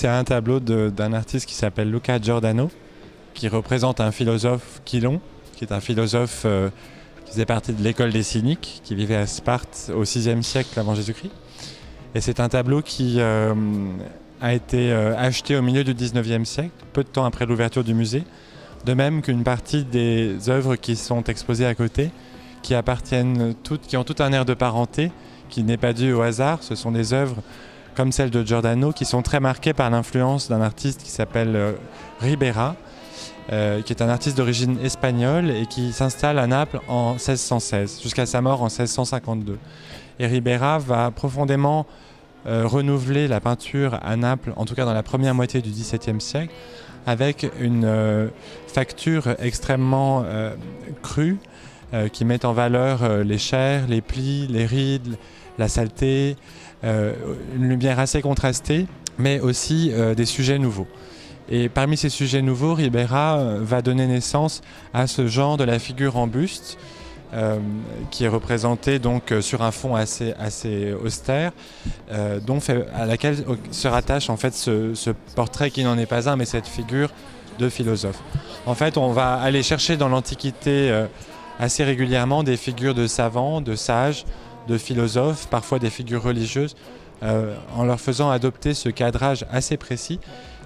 C'est un tableau d'un artiste qui s'appelle Luca Giordano, qui représente un philosophe Chilon, qui est un philosophe qui faisait partie de l'école des Cyniques, qui vivait à Sparte au VIe siècle avant Jésus-Christ. Et c'est un tableau qui a été acheté au milieu du XIXe siècle, peu de temps après l'ouverture du musée, de même qu'une partie des œuvres qui sont exposées à côté, qui appartiennent toutes, qui ont tout un air de parenté, qui n'est pas dû au hasard. Ce sont des œuvres comme celle de Giordano, qui sont très marquées par l'influence d'un artiste qui s'appelle Ribera, qui est un artiste d'origine espagnole et qui s'installe à Naples en 1616, jusqu'à sa mort en 1652. Et Ribera va profondément renouveler la peinture à Naples, en tout cas dans la première moitié du XVIIe siècle, avec une facture extrêmement crue, qui met en valeur les chairs, les plis, les rides, la saleté, une lumière assez contrastée, mais aussi des sujets nouveaux. Et parmi ces sujets nouveaux, Ribera va donner naissance à ce genre de la figure en buste, qui est représentée donc sur un fond assez austère, à laquelle se rattache en fait ce portrait qui n'en est pas un, mais cette figure de philosophe. En fait, on va aller chercher dans l'Antiquité assez régulièrement des figures de savants, de sages, de philosophes, parfois des figures religieuses, en leur faisant adopter ce cadrage assez précis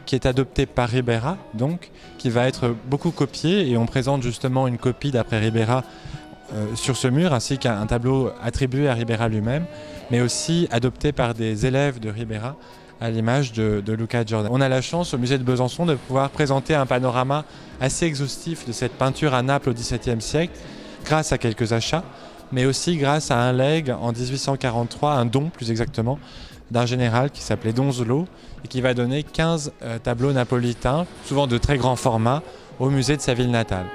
qui est adopté par Ribera, donc, qui va être beaucoup copié, et on présente justement une copie d'après Ribera sur ce mur, ainsi qu'un tableau attribué à Ribera lui-même, mais aussi adopté par des élèves de Ribera, à l'image de Luca Giordano. On a la chance au musée de Besançon de pouvoir présenter un panorama assez exhaustif de cette peinture à Naples au XVIIe siècle, grâce à quelques achats, mais aussi grâce à un legs en 1843, un don plus exactement, d'un général qui s'appelait Donzelot et qui va donner 15 tableaux napolitains, souvent de très grand format, au musée de sa ville natale.